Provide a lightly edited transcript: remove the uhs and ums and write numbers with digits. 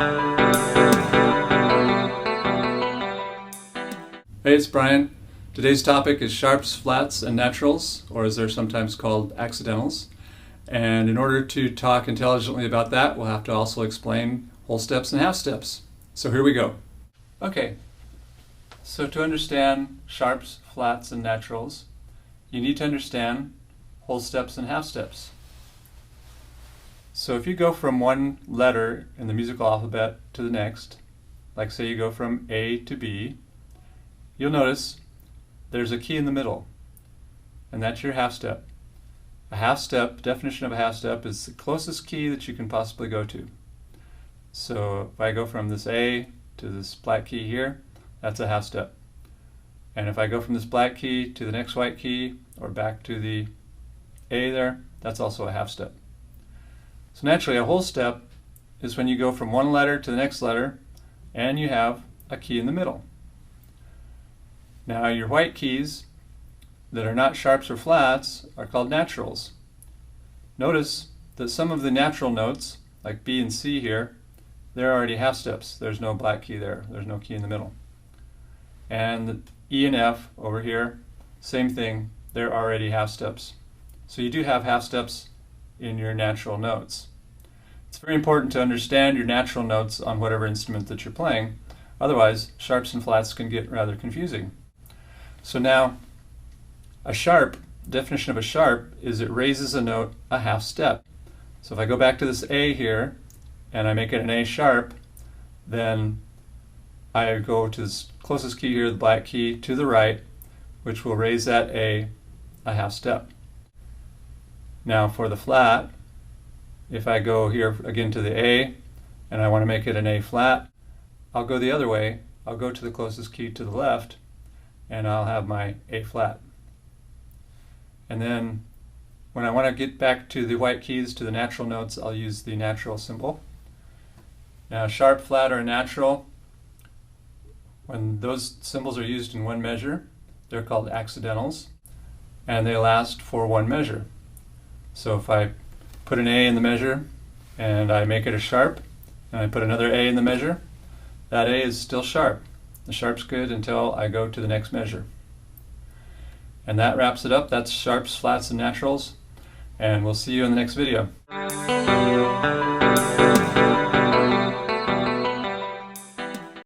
Hey, it's Brian. Today's topic is sharps, flats, and naturals, or as they're sometimes called, accidentals. And in order to talk intelligently about that, we'll have to also explain whole steps and half steps. So here we go. Okay, so to understand sharps, flats, and naturals, you need to understand whole steps and half steps. So if you go from one letter in the musical alphabet to the next, like say you go from A to B, you'll notice there's a key in the middle, and that's your half step. A half step, definition of a half step, is the closest key that you can possibly go to. So if I go from this A to this black key here, that's a half step. And if I go from this black key to the next white key, or back to the A there, that's also a half step. So naturally, a whole step is when you go from one letter to the next letter, and you have a key in the middle. Now your white keys that are not sharps or flats are called naturals. Notice that some of the natural notes, like B and C here, they're already half steps. There's no black key there. There's no key in the middle. And E and F over here, same thing. They're already half steps. So you do have half steps in your natural notes. It's very important to understand your natural notes on whatever instrument that you're playing. Otherwise, sharps and flats can get rather confusing. So now, a sharp, definition of a sharp is it raises a note a half step. So if I go back to this A here, and I make it an A sharp, then I go to this closest key here, the black key, to the right, which will raise that A half step. Now for the flat, if I go here again to the A, and I want to make it an A flat, I'll go the other way. I'll go to the closest key to the left, and I'll have my A flat. And then when I want to get back to the white keys, to the natural notes, I'll use the natural symbol. Now sharp, flat, or natural, when those symbols are used in one measure, they're called accidentals, and they last for one measure. So if I put an A in the measure, and I make it a sharp, and I put another A in the measure, that A is still sharp. The sharp's good until I go to the next measure. And that wraps it up. That's sharps, flats, and naturals. And we'll see you in the next video.